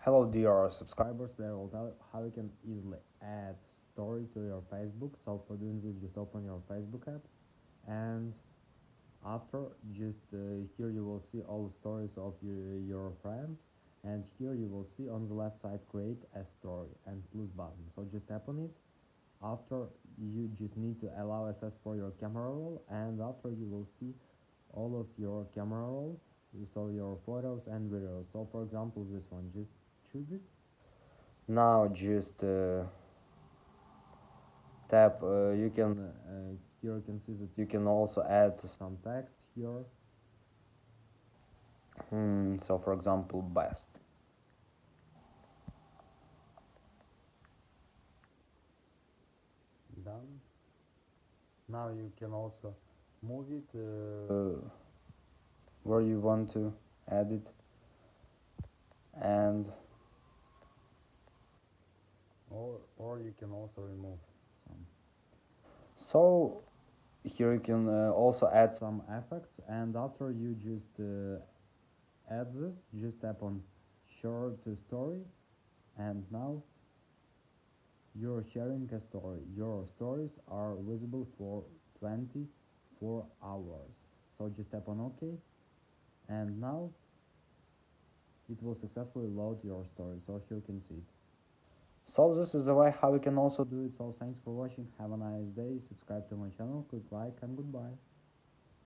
Hello dear subscribers, today I will tell you how you can easily add story to your Facebook. So for doing this, just open your Facebook app, and after just here you will see all stories of your friends, and here you will see on the left side create a story and plus button. So just tap on it. After you just need to allow access for your camera roll, and after you will see all of your camera roll, so your photos and videos. So for example this one, just choose it. Now just tap, you can here you can see that you can also add some text here. So for example best. Done. Now you can also move it where you want to add it, and or you can also remove some. So here you can also add some effects, and after you just add this, just tap on share to story, and now you're sharing a story. Your stories are visible for 24 hours. So just tap on OK, and now it will successfully load your story. So here you can see it. So this is the way how you can also do it. So thanks for watching. Have a nice day. Subscribe to my channel. Click like and goodbye.